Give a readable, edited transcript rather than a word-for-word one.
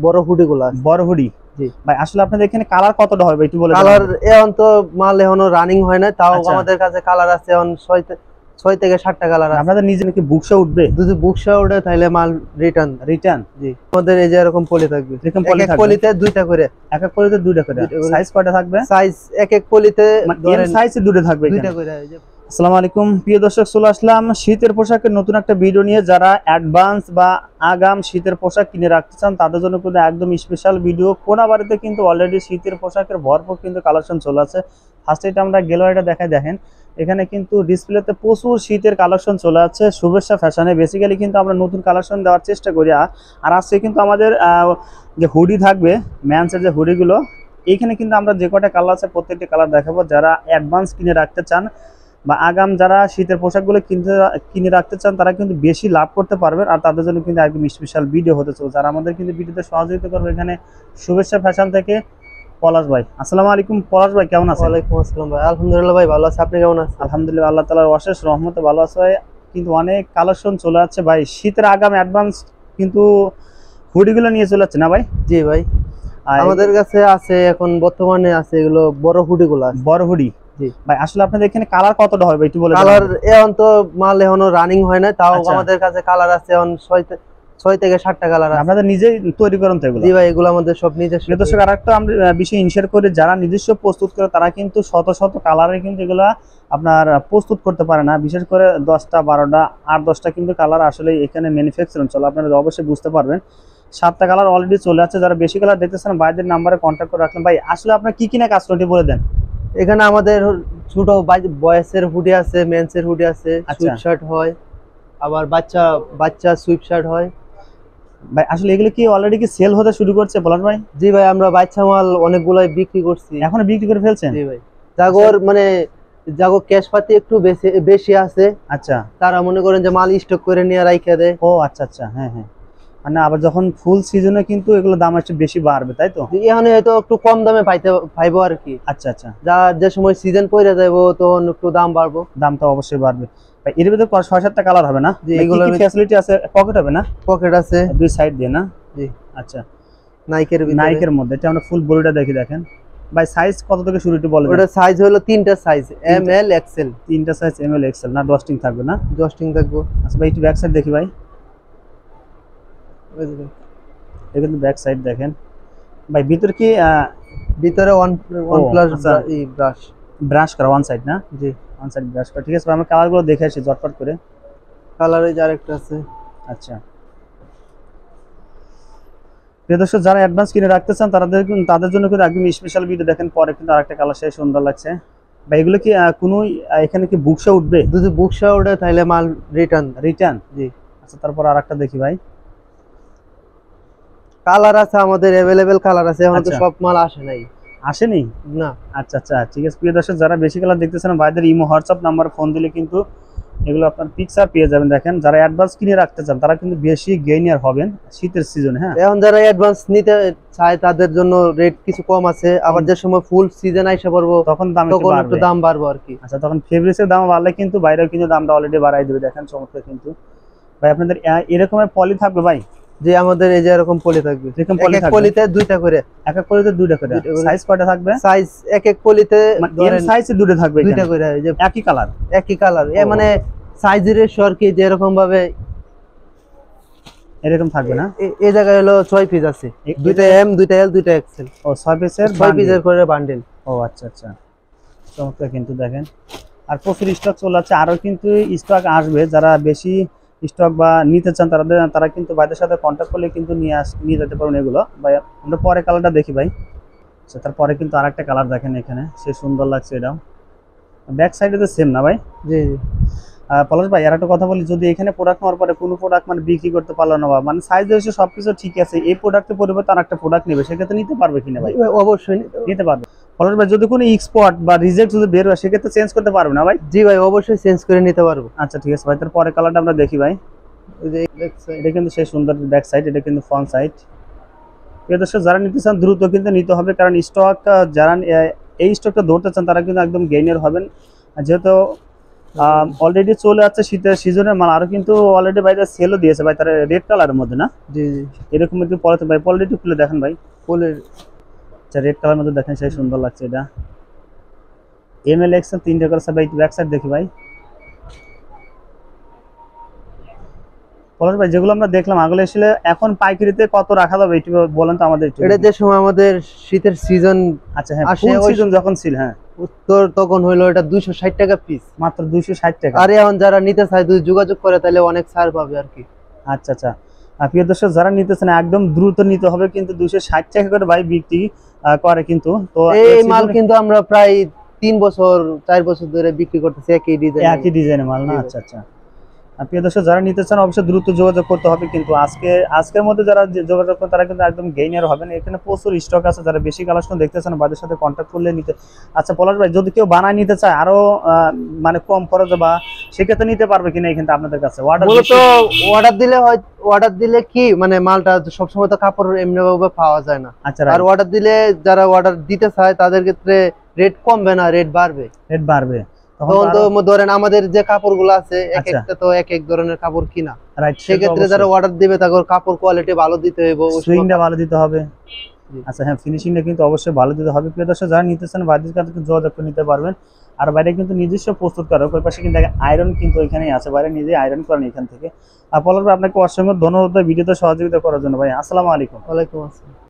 বড় হুডি গুলো আছে। বড় হুডি। জি ভাই আসলে আপনাদের এখানে কালার কতটা হবে একটু বলে দেন। কালার এখন তো মাল এখনো রানিং হয় না, তাও আমাদের কাছে কালার আছে এখন 6 থেকে 7টা কালার আছে। আপনাদের নিজে নাকি বুকশো উঠবে? যদি বুকশা ওঠে তাহলে মাল রিটার্ন। জি আমাদের এই যে এরকম পলি থাকবে, এক এক পলিতে দুইটা করে। এক এক পলিতে দুইটা করে। সাইজ কয়টা থাকবে? সাইজ এক এক পলিতে ধরেন সাইজে দুটো থাকবে, দুইটা করে। আসসালামু আলাইকুম প্রিয় দর্শক, চলে আসলাম শীতের পোশাকের নতুন একটা ভিডিও নিয়ে। যারা অ্যাডভান্স বা আগাম শীতের পোশাক কিনে রাখতে চান তাদের জন্য কিন্তু একদম স্পেশাল ভিডিও। কোনাবাড়িতে কিন্তু অলরেডি শীতের পোশাকের ভরপুর কিন্তু কালেকশন চলে আছে। ফার্স্ট এটা আমরা গ্যালারিটা দেখাই, দেখেন এখানে কিন্তু ডিসপ্লেতে প্রচুর শীতের কালেকশন চলে আছে শুভেচ্ছা ফ্যাশনে। বেসিক্যালি কিন্তু আমরা নতুন কালেকশন দেওয়ার চেষ্টা করি। আর আজকে কিন্তু আমাদের যে হুডি থাকবে, ম্যান্সের যে হুডিগুলো, এইখানে কিন্তু আমরা যে কটা কালার আছে প্রত্যেকটি কালার দেখাবো। যারা অ্যাডভান্স কিনে রাখতে চান বা আগাম যারা শীতের পোশাকগুলো কিনে রাখতে চান তারা কিন্তু বেশি লাভ করতে পারবেন। আর তাদের জন্য কিন্তু একদম স্পেশাল ভিডিও হতে চলছে। যারা আমাদের কিন্তু ভিডিওতে সহযোগিতা করবে এখানে শুভেচ্ছা ফ্যাশন থেকে পলাশ ভাই। আসসালামু আলাইকুম পলাশ ভাই, কেমন আছেন? ওয়ালাইকুম আসসালাম ভাই, আলহামদুলিল্লাহ ভাই ভালো আছি, আপনি কেমন আছেন? আলহামদুলিল্লাহ, আল্লাহ তাআলার অশেষ রহমতে ভালো আছে ভাই। কিন্তু অনেক কালেকশন চলে যাচ্ছে ভাই, শীতের আগাম অ্যাডভান্স কিন্তু হুডিগুলো নিয়ে চলে যাচ্ছে না ভাই? জি ভাই, আমাদের কাছে আছে এখন বর্তমানে আছে এগুলো বড় হুডিগুলো আছে। বড় হুডি। জি ভাই আসলে আপনাদের এখানে কালার কতটা হবে একটু বলে দেন। কালার এখন তো মাল এখনো রানিং হয় না, তাও আমাদের কাছে কালার আছে এখন 6 থেকে 7টা কালার আছে। আপনাদের নিজেই তৈরি করেন তো এগুলো? জি ভাই, এগুলো আমাদের সব নিজস্ব। দর্শক আরেকটা আমরা বিষয় ইনশিয়ার করে, যারা নিজস্ব প্রস্তুত করে তারা কিন্তু শত শত কালারে কিন্তু এগুলা আপনার প্রস্তুত করতে পারে না। বিশেষ করে 10টা 12টা 8-10টা কিন্তু কালার আসলে এখানে ম্যানুফ্যাকচারিং চলে, আপনারা অবশ্যই বুঝতে পারবেন। 7টা কালার অলরেডি চলে আছে। যারা বেশি কালার দেখতেছেন ভাইদের নাম্বারে কন্ট্যাক্ট করে রাখলেন। ভাই আসলে আপনার কি কিনা কাজ করতে বলে দেন। এখানে আমাদের ছোট বয়েসের হুডি আছে, মেন্সের হুডি আছে, সুইপ শার্ট হয়, আবার বাচ্চা সুইপ শার্ট হয়। ভাই আসলে এগুলো কি অলরেডি কি সেল হতে শুরু করছে পলাশ ভাই? জি ভাই, আমরা বাচ্চা মাল অনেকগুলাই বিক্রি করছি। এখনো বিক্রি করে ফেলছেন? জি ভাই, জাগর মানে জাগর ক্যাশ পাতি একটু বেশি আছে। আচ্ছা, তারা মনে করেন যে মাল স্টক করে নিয়ে রাইখা দেয়। ও আচ্ছা আচ্ছা, হ্যাঁ হ্যাঁ, মানে আবার যখন ফুল সিজনে কিন্তু এগুলো দাম একটু বেশি বাড়বে, তাই তো? এখানে হয়তো একটু কম দামে পাইবো আর কি। আচ্ছা আচ্ছা, যে সময় সিজন পড়ে যাবো তখন একটু দাম বাড়বো। দামটা অবশ্যই বাড়বে। ভাই এর ভিতরে 6-7টা কালার হবে না? জি, এগুলোর ফ্যাসিলিটি আছে, পকেট হবে না? পকেট আছে দুই সাইড দিয়ে না? জি। আচ্ছা, নাইকের মধ্যে এটা আমরা ফুল বডিটা দেখি, দেখেন ভাই সাইজ কত থেকে শুরু একটু বলেন। ওটা সাইজ হলো 3টা সাইজ, এম এল এক্সেল। 3টা সাইজ এম এল এক্সেল না? ডস্টিং থাকবে না? ডস্টিং থাকবে। আচ্ছা ভাই একটু ব্যাক সাইড দেখি ভাই, এটা কিন্তু ব্যাক সাইড দেখেন ভাই। ভিতর কি ভিতরে ওয়ান প্লাস ব্রাশ করা ওয়ান সাইড না? জি, ওয়ান সাইড ব্রাশ করা। ঠিক আছে, আমরা কালারগুলো দেখে আসি ঝটপট করে। কালার এই যে আরেকটা আছে। আচ্ছা প্রিয় দর্শক, যারা অ্যাডভান্স কিনে রাখতে চান তাদের জন্য কিন্তু একদম স্পেশাল ভিডিও। দেখেন পরে কিন্তু আরেকটা কালার সেই সুন্দর লাগছে ভাই। এগুলো কি কোনো এখানে কি বুকশা উঠবে? যদি বুকশা ওঠে তাহলে মাল রিটার্ন। জি। আচ্ছা তারপর আরেকটা দেখি ভাই। কালার আছে আমাদের अवेलेबल কালার আছে, এখন তো সব মাল আসেনি না। আচ্ছা আচ্ছা ঠিক আছে প্রিয় দর্শক, যারা বেশি কালার দেখতেছেন ভাইদের ইমো হোয়াটসঅ্যাপ নাম্বার ফোন দিলে কিন্তু এগুলো আপনার পিকচার পেয়ে যাবেন। দেখেন যারা অ্যাডভান্স কিনে রাখতে চান তারা কিন্তু বেশি গেইনার হবেন শীতের সিজনে। হ্যাঁ, এখন যারা অ্যাডভান্স নিতে চায় তাদের জন্য রেট কিছু কম আছে, আবার যে সময় ফুল সিজন আইসা পড়বো তখন একটু দাম বাড়বে আর কি। আচ্ছা, তখন ফেব্রিক্সের দাম বাড়লে কিন্তু বাইরেও কিন্তু দামটা অলরেডি বাড়াই দেবে। দেখেন চমৎকার কিন্তু ভাই। আপনাদের এরকমের পলি থাকবে ভাই? যে আমাদের এই যে এরকম পলি থাকবে, এক এক পলিতে দুইটা করে। এক এক পলিতে দুইটা করে। সাইজ কয়টা থাকবে? সাইজ এক এক পলিতে ধরেন সাইজে দুটো থাকবে, দুইটা করে। এই যে একই কালার মানে সাইজের রেশিও কি যে এরকম ভাবে এরকম থাকবে না? এই জায়গায় হলো 6 পিস আছে, দুইটা এম দুইটা এল দুইটা এক্সেল। ও 6 পিসের করে বান্ডেল। ও আচ্ছা আচ্ছা, চমৎকার কিন্তু দেখেন। আর প্রচুর স্টক চলে আছে, আরো কিন্তু স্টক আসবে। যারা বেশি স্টক বা নিতে চান তারা কিন্তু ভাইদের সাথে কন্ট্যাক্ট করলে কিন্তু নিয়ে যেতে পারবেন এগুলো ভাই। আমরা পরে কালারটা দেখি ভাই। আচ্ছা তারপরে কিন্তু আরেকটা কালার দেখেন এখানে, সে সুন্দর লাগছে। এটাও ব্যাক সাইডে তো সেম না ভাই? জি জি। পলাশ ভাই আর একটা কথা বলি, যদি এখানে প্রোডাক্ট নেওয়ার পরে কোনো প্রোডাক্ট মানে বিক্রি করতে পারলো না বা মানে সাইজ হয়েছে সবকিছু ঠিক আছে, এই প্রোডাক্টের পরিবর্তে আর একটা প্রোডাক্ট নেবে, সেক্ষেত্রে নিতে পারবে কিনা ভাই? অবশ্যই নিতে পারবে। পলাশ ভাই যদি কোনো এক্সপোর্ট বা রিজেক্ট যদি বের হয় সেক্ষেত্রে চেঞ্জ করতে পারবে না ভাই? জি ভাই, অবশ্যই চেঞ্জ করে নিতে পারবো। আচ্ছা ঠিক আছে ভাই, তারপরে কালারটা আমরা দেখি ভাই। এটা কিন্তু সেই সুন্দর ব্যাক সাইড, এটা কিন্তু ফ্রন্ট সাইড। প্রিয় দর্শক, যারা নিতে চান দ্রুত কিন্তু নিতে হবে, কারণ স্টক যারা এই স্টকটা ধরতে চান তারা কিন্তু একদম গেইনার হবেন। যেহেতু অলরেডি চলে যাচ্ছে শীতের সিজনের মাল, আরো কিন্তু অলরেডি ভাই সেলও দিয়েছে ভাই, তারা রেড কালারের মধ্যে না? জি জি। এরকম একটু পলাতে ভাই, অলরেডি খুলে দেখেন ভাই। ফুলের আচ্ছা, রেড কালার মধ্যে দেখেন, সেই সুন্দর লাগছে এটা। এমএল এক্সেল 3টা করে ভাই, ব্যাক সাইড দেখি ভাই। পলাশ ভাই, যেগুলো আমরা দেখলাম আগুলো আসলে এখন পাইকারিতে কত রাখা যাবে একটু বলেন তো আমাদের একটু। এটা যে সময় আমাদের শীতের সিজন, আচ্ছা হ্যাঁ, ফুল সিজন যখন ছিল, হ্যাঁ উত্তর তখন হইলো এটা 260 টাকা পিস, মাত্র 260 টাকা। আর এখন যারা নিতে চায় যদি যোগাযোগ করে তাহলে অনেক ছাড় পাবে আর কি। আচ্ছা আচ্ছা, প্রিয় দর্শক যারা নিতেছেন একদম দ্রুত নিতে হবে, কিন্তু 260 টাকা করে ভাই বিক্রি করে কিন্তু। তো এই মাল কিন্তু আমরা প্রায় 3 বছর 4 বছর ধরে বিক্রি করতেছি একই ডিজাইনের মাল না? আচ্ছা আচ্ছা, প্রিয় দর্শক যারা নিতে চান অবশ্যই দ্রুত যোগাযোগ করতে হবে, কিন্তু আজকের মধ্যে যারা যোগাযোগ করেন তারা কিন্তু একদম গেইনার হবেন। এখানে প্রচুর স্টক আছে, যারা বেশি কালেকশন দেখতেছেন বাদের সাথে কন্ট্যাক্ট করলে নিতে। আচ্ছা পলাশ ভাই, যদি কেউ বানায় নিতে চায় আরো মানে কম খরচে বা সেক্ষেত্রে নিতে পারবে কিনা এখানে আপনাদের কাছে? অর্ডার দিলে কি মানে মালটা সবসময় তো কাপড় এমনি ভাবে পাওয়া যায় না। আচ্ছা, আর অর্ডার দিলে যারা অর্ডার দিতে চায় তাদের ক্ষেত্রে রেট কমবে না, রেট বাড়বে। তখন তো ধরেন আমাদের যে কাপড়গুলো আছে এক একটা তো এক এক ধরনের কাপড় কিনা, সেক্ষেত্রে যারা অর্ডার দিবে তাদের কাপড় কোয়ালিটি ভালো দিতে হবে, সুইংটা ভালো দিতে হবে। আচ্ছা হ্যাঁ, ফিনিশিংটা কিন্তু অবশ্যই ভালো দিতে হবে। প্রিয় দর্শক যারা নিতেছেন বাইরের কাছে যোগাযোগ করে নিতে পারবেন। আর বাইরে কিন্তু নিজস্ব প্রস্তুতকারক, ওই পাশে কিন্তু আয়রন কিন্তু ওইখানেই আছে, বাইরে নিজে আয়রন করেন এখান থেকে। আর পলাশ ভাই, আপনাকে অসংখ্য ধন্যবাদ ভিডিওতে সহযোগিতা করার জন্য ভাই। আসসালামু আলাইকুম। ওয়ালাইকুম আসসালাম।